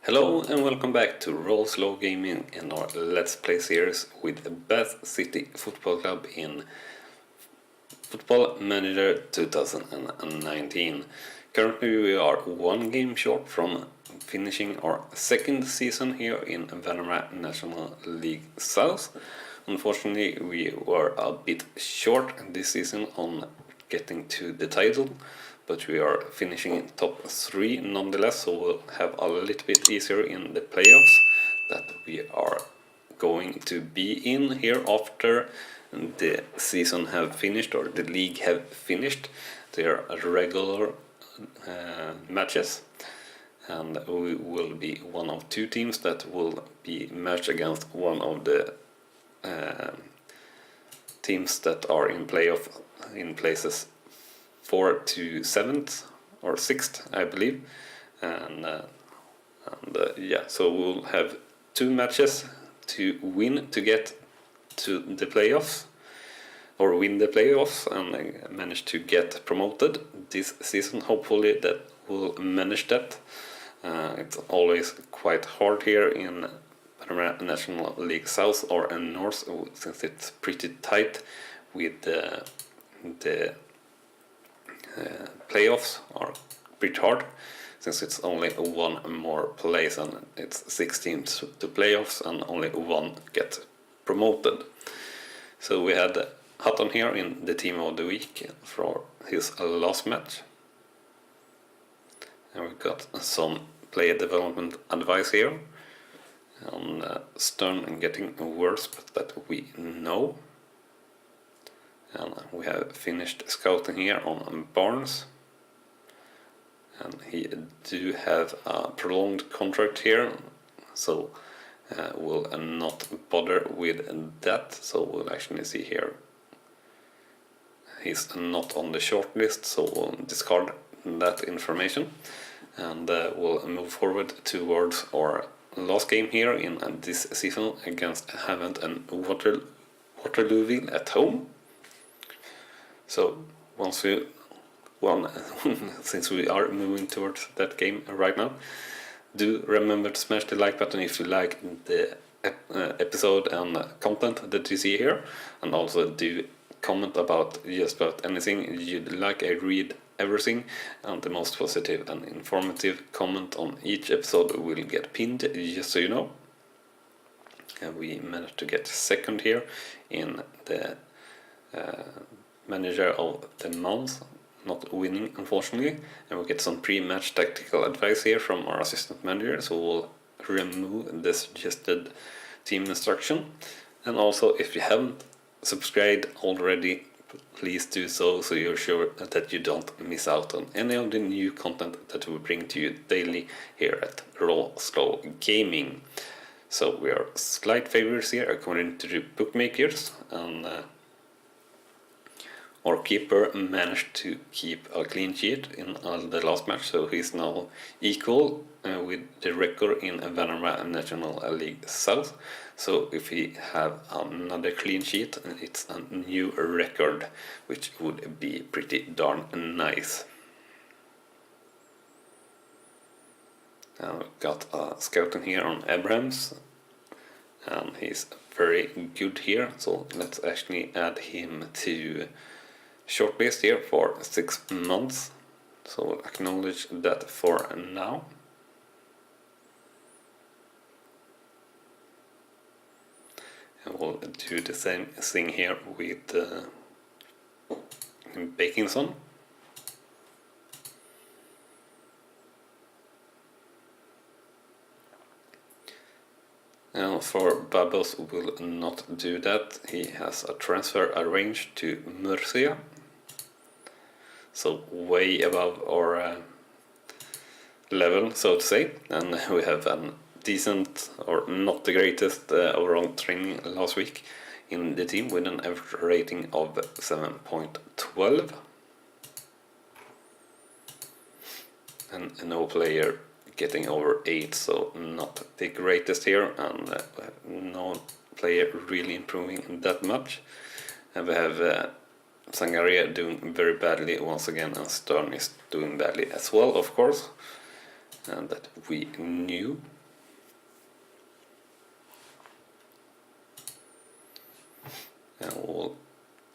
Hello and welcome back to RawSlowGaming and our Let's Play series with Bath City Football Club in Football Manager 2019. Currently we are one game short from finishing our second season here in Vanarama League South. Unfortunately we were a bit short this season on getting to the title, but we are finishing in top 3 nonetheless, so we'll have a little bit easier in the playoffs that we are going to be in here after the season have finished, or the league have finished their regular matches, and we will be one of 2 teams that will be matched against one of the teams that are in playoff in places 4th to 7th or 6th, I believe, and yeah, so we'll have 2 matches to win to get to the playoffs, or win the playoffs and manage to get promoted this season. Hopefully that will manage that. It's always quite hard here in National League South or North, since it's pretty tight with the playoffs are pretty hard, since it's only one more place and it's 6 teams to playoffs and only one gets promoted. So we had Hutton here in the team of the week for his last match, and we got some player development advice here on Stern getting worse, but that we know. And we have finished scouting here on Barnes, and he do have a prolonged contract here, so we'll not bother with that. So we'll actually see here he's not on the short list, so we'll discard that information, and we'll move forward towards our last game here in this season against Havant and Waterlooville at home. So once we since we are moving towards that game right now, do remember to smash the like button if you like the episode and content that you see here, and also do comment about just about anything you'd like. I read everything, and the most positive and informative comment on each episode will get pinned, just so you know. And we managed to get second here in the manager of the month, not winning unfortunately, and we'll get some pre-match tactical advice here from our assistant manager, so we'll remove the suggested team instruction. And also, if you haven't subscribed already, please do so, so you're sure that you don't miss out on any of the new content that we bring to you daily here at RawSlowGaming. So we are slight favorites here according to the bookmakers, and our keeper managed to keep a clean sheet in the last match, so he's now equal with the record in Vanarama National League South. So if he have another clean sheet, it's a new record, which would be pretty darn nice. Got a scouting here on Abrahams, and he's very good here, so let's actually add him to shortlist here for 6 months, so we'll acknowledge that for now. And we'll do the same thing here with Bakinson. Now for Babos will not do that, he has a transfer arranged to Murcia, so way above our level, so to say, and we have a decent, or not the greatest, overall training last week in the team with an average rating of 7.12, and no player getting over 8, so not the greatest here, and no player really improving that much. And we have Sangaria doing very badly once again, and Stern is doing badly as well, of course, and that we knew. And we'll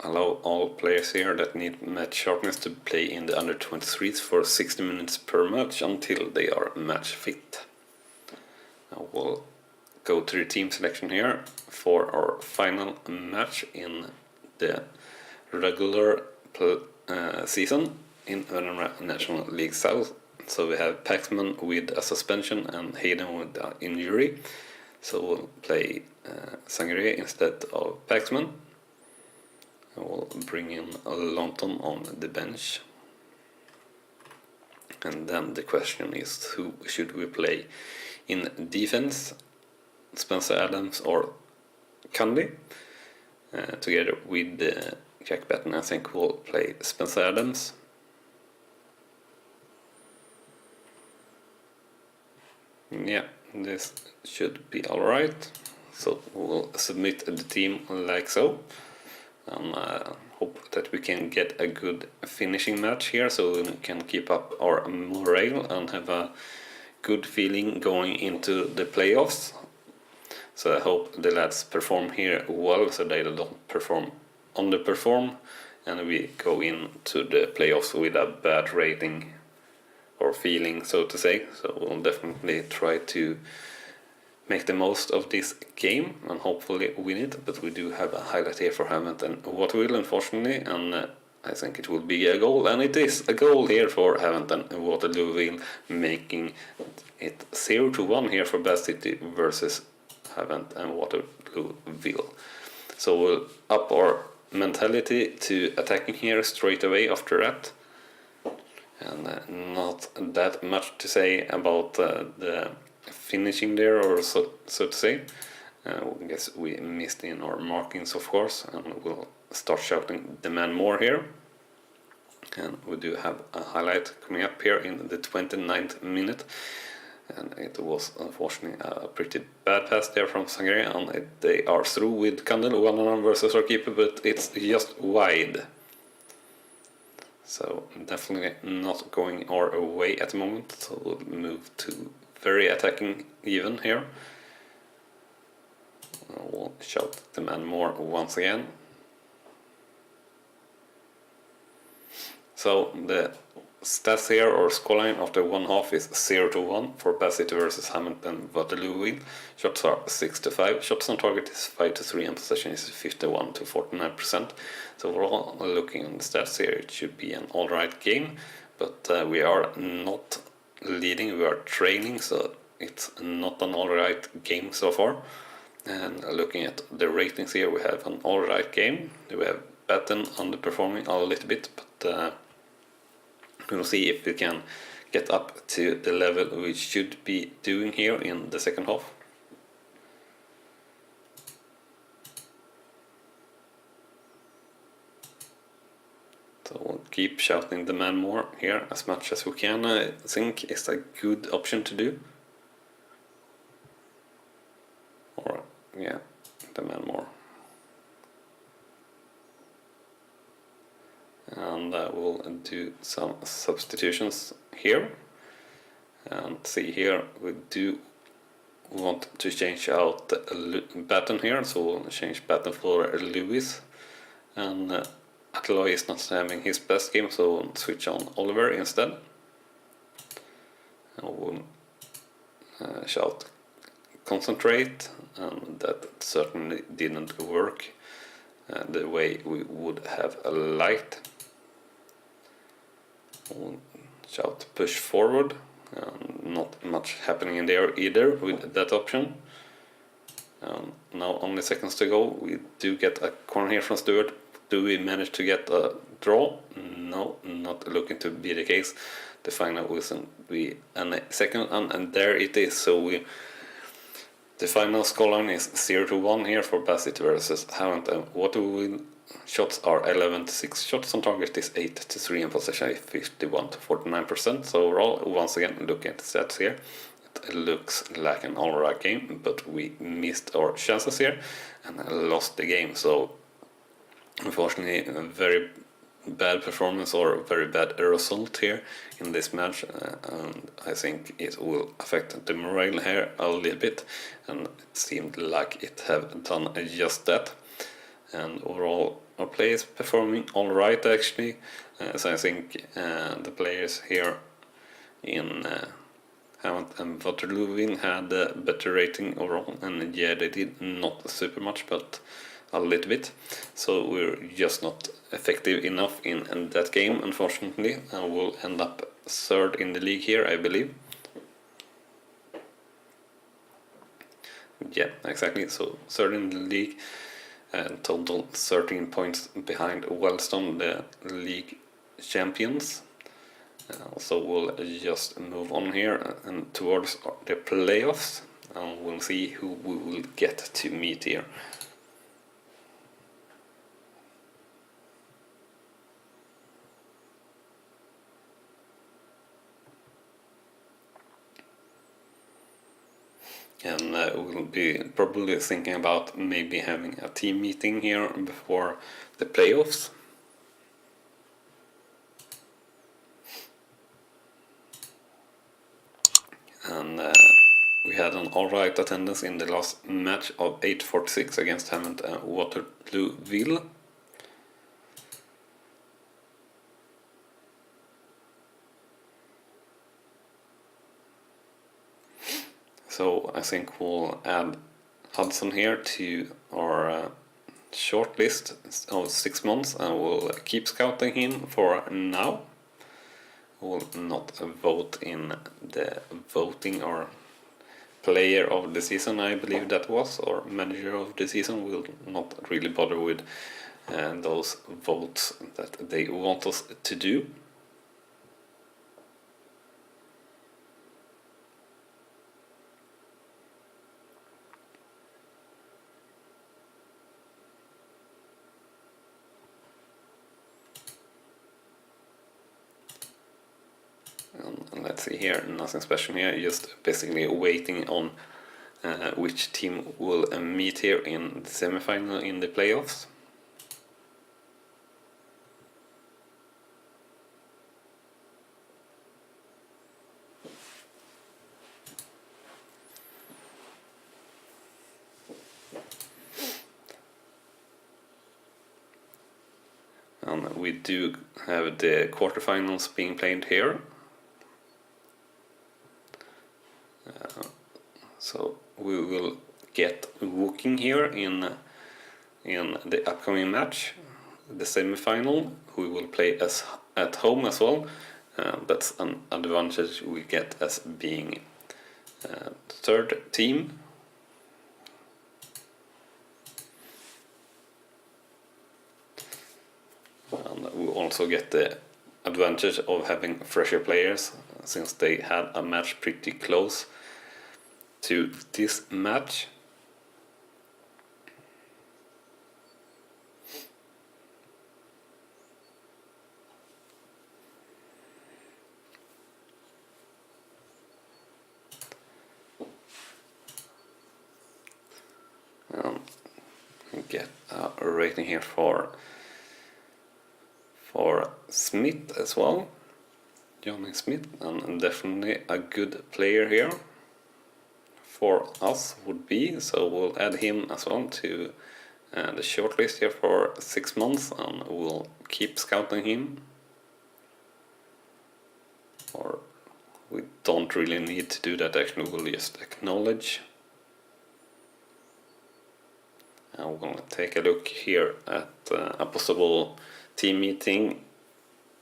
allow all players here that need match sharpness to play in the under 23s for 60 minutes per match until they are match fit. Now we'll go to the team selection here for our final match in the regular season in Vanarama National League South. So we have Paxman with a suspension and Hayden with an injury. So we'll play Sangre instead of Paxman. We'll bring in Longton on the bench. And then the question is, who should we play in defense? Spencer Adams or Cundy? Together with Jack Batten, I think we'll play Spencer Adams. Yeah, this should be alright. So we'll submit the team like so. And hope that we can get a good finishing match here, so we can keep up our morale and have a good feeling going into the playoffs. So I hope the lads perform here well, so they don't underperform, and we go into the playoffs with a bad rating or feeling, so to say. So we'll definitely try to make the most of this game and hopefully win it, but we do have a highlight here for Hammond and Waterville, unfortunately, and I think it will be a goal, and it is a goal here for Hammond and Waterville, making it 0-1 here for Bath City versus Hammond and Waterville. So we'll up our mentality to attacking here straight away after that, and not that much to say about the finishing there, or so to say. I guess we missed in our markings, of course, and we'll start shouting the man more here. And we do have a highlight coming up here in the 29th minute, and it was unfortunately a pretty bad pass there from Sangre, and they are through with Kandel 1-on-1 versus our keeper, but it's just wide. So definitely not going our way at the moment, so we'll move to very attacking even here. We'll shout the man more once again. So the stats here, or scoreline after one half, is 0-1 for Bath City versus Hammond and Waterloo. Shots are 6-5, shots on target is 5-3, and possession is 51-49%. So overall, looking at the stats here, it should be an alright game, but we are not leading, we are trailing, so it's not an alright game so far. And looking at the ratings here, we have an alright game. We have Batten underperforming a little bit, but we'll see if we can get up to the level we should be doing here in the second half. So we'll keep shouting the man more here as much as we can. I think it's a good option to do. Or, yeah, the man more. And we'll do some substitutions here. And see here, we do want to change out Batten here, so we'll change Batten for Lewis. And Atloy is not having his best game, so we'll switch on Oliver instead. And we'll shout concentrate, and that certainly didn't work the way we would have liked. We'll shout push forward, not much happening in there either with that option. Now only seconds to go. We do get a corner here from Stewart. Do we manage to get a draw? No, not looking to be the case. The final will be a second, and there it is. So the final scoreline is 0-1 here for Bath City versus Hammond and Waterville. Shots are 11-6, shots on target is 8-3, and possession is 51-49%. So overall, once again, looking at the stats here, it looks like an alright game, but we missed our chances here and lost the game. So unfortunately, a very bad performance or a very bad result here in this match, and I think it will affect the morale here a little bit, and it seemed like it have done just that. and overall our play is performing alright actually. So I think the players here in Hammond and Waterloo had a better rating overall, and yeah, they did not super much but a little bit, so we're just not effective enough in that game unfortunately, and we'll end up third in the league here, I believe. Yeah, exactly, so third in the league, and total 13 points behind Wellstone, the league champions. So we'll just move on here and towards the playoffs, and we'll see who we will get to meet here. And we'll be probably thinking about maybe having a team meeting here before the playoffs. And we had an alright attendance in the last match of 846 against Hammond and Waterlooville. So I think we'll add Hudson here to our short list of 6 months, and we'll keep scouting him for now. We'll not vote in the voting or player of the season, I believe that was, or manager of the season. We'll not really bother with those votes that they want us to do. And let's see here, nothing special here, just basically waiting on which team will meet here in the semi-final in the playoffs. And we do have the quarterfinals being played here. So we will get Woking here in the upcoming match, the semi-final. We will play as at home as well. That's an advantage we get as being third team. And we also get the advantage of having fresher players, since they had a match pretty close to this match. Get a rating here for Smith as well, Johnny Smith, and definitely a good player here for us would be, so we'll add him as well to the shortlist here for 6 months, and we'll keep scouting him. Or we don't really need to do that actually, we'll just acknowledge. And we're gonna take a look here at a possible team meeting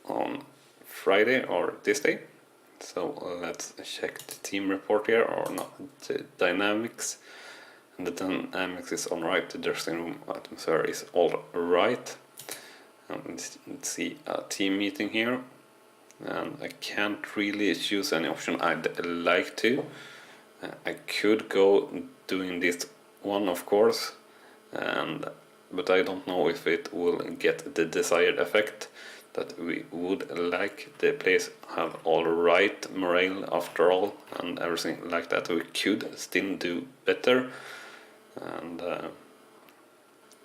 on Friday or this day. So let's check the team report here, or not, the dynamics. And the dynamics is alright, the dressing room atmosphere is alright. Let's see a team meeting here. And I can't really choose any option I'd like to. I could go doing this one, of course, but I don't know if it will get the desired effect that we would like. The players have alright morale after all, and everything like that. We could still do better, and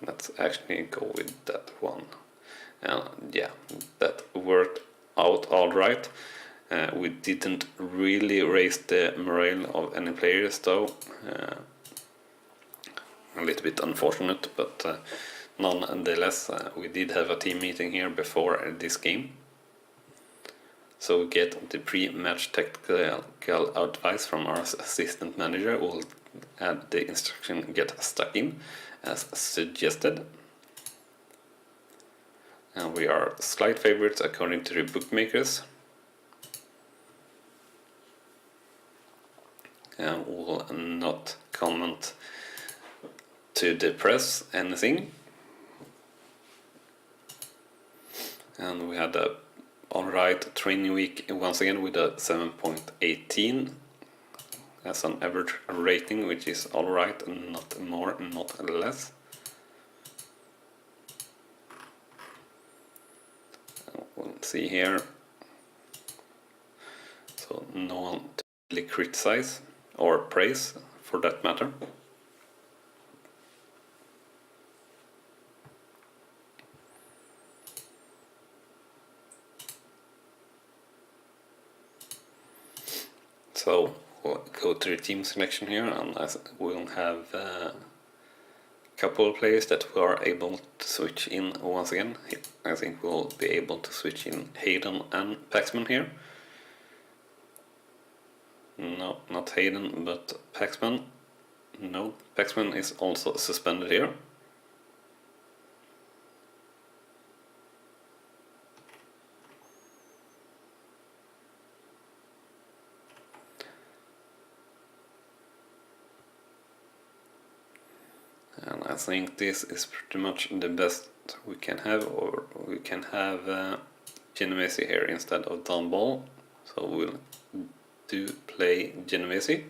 let's actually go with that one. Yeah, that worked out alright. We didn't really raise the morale of any players though. A little bit unfortunate, but nonetheless, we did have a team meeting here before this game. So we get the pre-match tactical advice from our assistant manager. We'll add the instruction "get stuck in" as suggested. And we are slight favorites according to the bookmakers. And we'll not comment to the press anything. And we had a alright training week once again with a 7.18 as an average rating, which is alright, not more, not less. We'll see here. So no one to really criticize or praise for that matter. So we'll go to the team selection here, and we'll have a couple of players that we are able to switch in once again. I think we'll be able to switch in Hayden and Paxman here. No, not Hayden, but Paxman. No, Paxman is also suspended here. And I think this is pretty much the best we can have, or we can have Genovese here instead of Dunball. So we'll do play Genovese.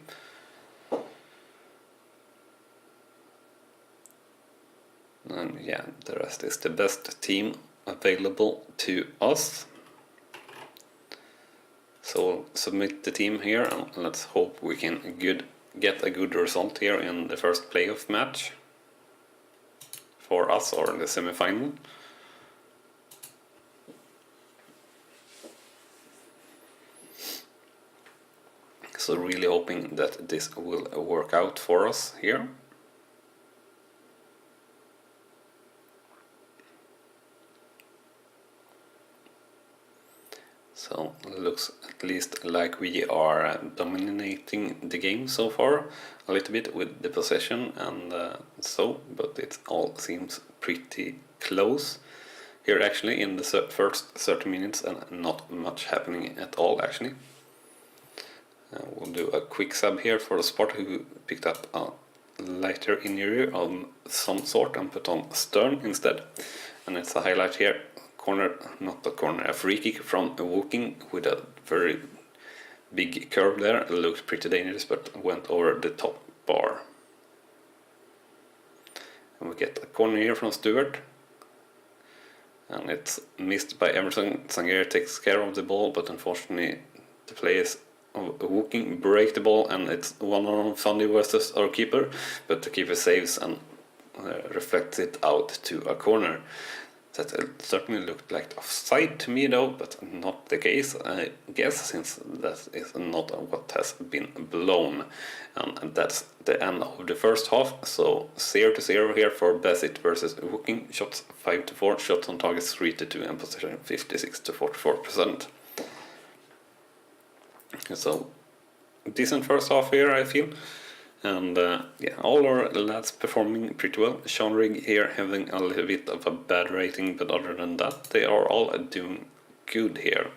And yeah, the rest is the best team available to us. So we'll submit the team here, and let's hope we can get a good result here in the first playoff match for us, or the semi-final. So really hoping that this will work out for us here. So it looks at least like we are dominating the game so far, a little bit with the possession and but it all seems pretty close here actually in the first 30 minutes, and not much happening at all actually. We'll do a quick sub here for the Sport, who picked up a lighter injury of some sort and put on Stern instead, and it's a highlight here. Corner, not a corner, a free kick from Woking with a very big curve there. It looked pretty dangerous but went over the top bar. And we get a corner here from Stewart, and it's missed by Emerson. Sangere takes care of the ball, but unfortunately the players of Woking break the ball, and it's one-on-one Fundy versus our keeper, but the keeper saves and reflects it out to a corner. That certainly looked like offside to me though, but not the case, I guess, since that is not what has been blown. And that's the end of the first half, so 0-0 here for Bassett versus Woking. Shots 5-4, shots on target 3-2, and possession 56-44%. So decent first half here, I feel. And yeah, all our lads performing pretty well. Sean Rigg here having a little bit of a bad rating, but other than that, they are all doing good here.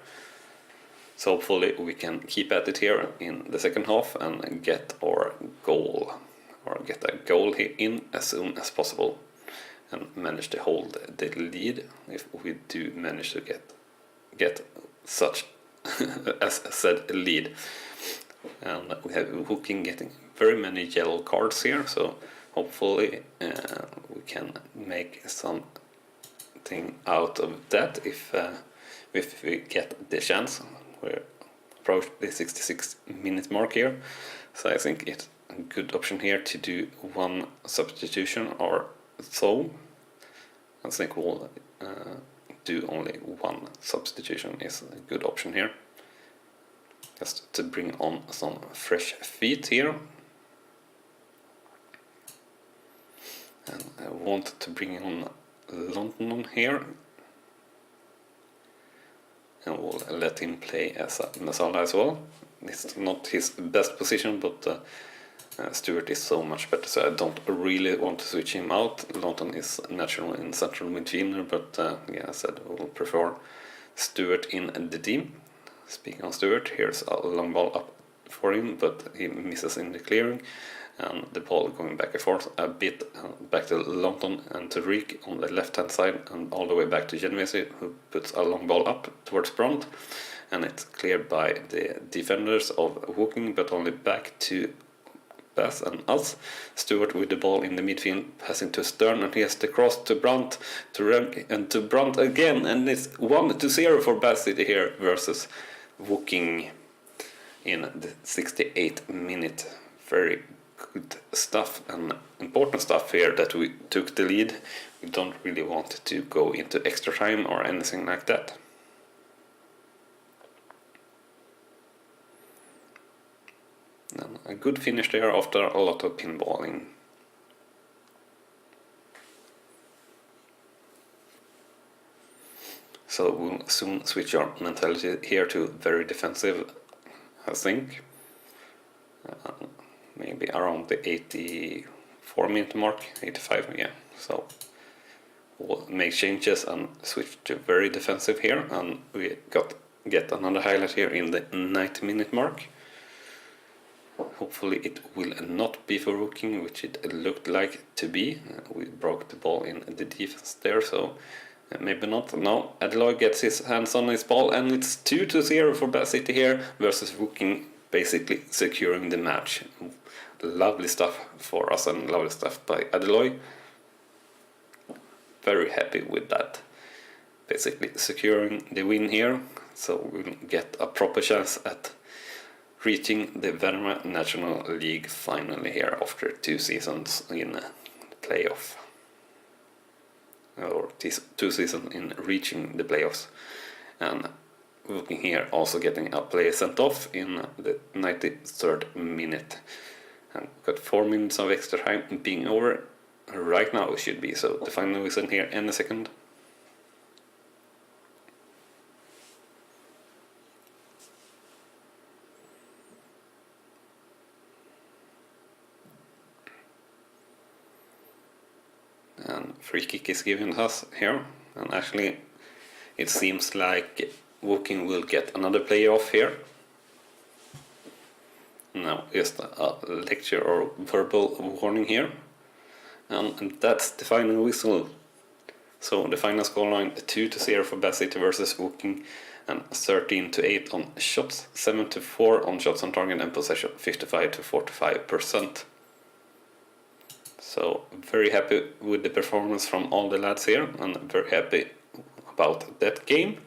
So hopefully we can keep at it here in the second half and get our goal, or get a goal here in as soon as possible, and manage to hold the lead if we do manage to get such as said lead. And we have Woking getting very many yellow cards here, so hopefully we can make something out of that if we get the chance. We're approaching the 66-minute mark here, so I think it's a good option here to do one substitution or so. I think we'll do only one substitution is a good option here, just to bring on some fresh feet here. And I want to bring on London here. And we'll let him play as a Masala as well. It's not his best position, but Stewart is so much better, so I don't really want to switch him out. London is natural in central midfielder, but yeah, I said we'll prefer Stewart in the team. Speaking of Stewart, here's a long ball up for him, but he misses in the clearing, and the ball going back and forth a bit, back to London and to Rick on the left hand side, and all the way back to Genovese, who puts a long ball up towards Brandt, and it's cleared by the defenders of Woking, but only back to Bath and us. Stewart with the ball in the midfield, passing to Stern, and he has the cross to Brandt, to Remke, and to Brandt again, and it's 1-0 for Bath City here versus Woking in the 68th minute. Very good stuff and important stuff here that we took the lead. We don't really want to go into extra time or anything like that. And a good finish there after a lot of pinballing. So we'll soon switch our mentality here to very defensive, I think. Maybe around the 84-minute mark, 85, yeah. So we'll make changes and switch to very defensive here, and we get another highlight here in the 90-minute mark. Hopefully it will not be for Woking, which it looked like to be. We broke the ball in the defense there, so maybe not. Now Adeloy gets his hands on his ball, and it's 2-0 for Bath City here versus Woking, basically securing the match. Lovely stuff for us and lovely stuff by Adeloy. Very happy with that. Basically securing the win here, so we'll get a proper chance at reaching the Vanarama National League finally here after 2 seasons in playoff. Or 2 seasons in reaching the playoffs. And looking here, also getting a player sent off in the 93rd minute. And got 4 minutes of extra time being over right now, it should be. So the final whistle here in a second. And free kick is given us here, and actually it seems like Woking will get another player off here. Now just a lecture or verbal warning here, and that's the final whistle. So the final scoreline 2-0 for Bath City versus Woking, and 13-8 on shots, 7-4 on shots on target, and possession 55-45%. So very happy with the performance from all the lads here, and very happy about that game.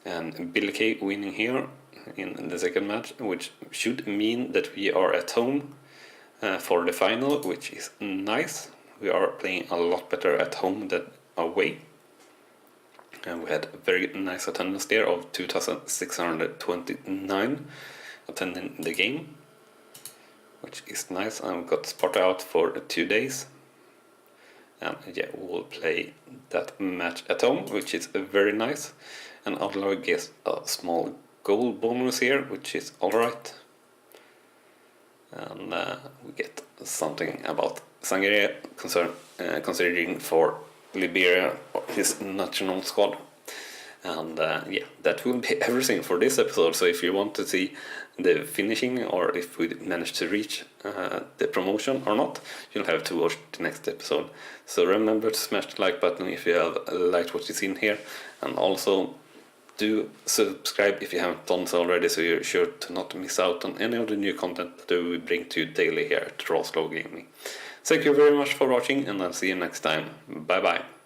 And Billy Kay winning here in the second match, which should mean that we are at home for the final, which is nice. We are playing a lot better at home than away. And we had a very nice attendance there of 2,629 attending the game, which is nice. And we got Sparta out for 2 days, and yeah, we'll play that match at home, which is very nice. And Adelaide gets a small goal bonus here, which is alright. And we get something about Sangare considering for Liberia, his national squad. And yeah, that will be everything for this episode. So if you want to see the finishing, or if we manage to reach the promotion or not, you'll have to watch the next episode. So remember to smash the like button if you have liked what you've seen here, and also do subscribe if you haven't done so already, so you're sure to not miss out on any of the new content that we bring to you daily here at RawSlowGaming. Thank you very much for watching, and I'll see you next time. Bye bye.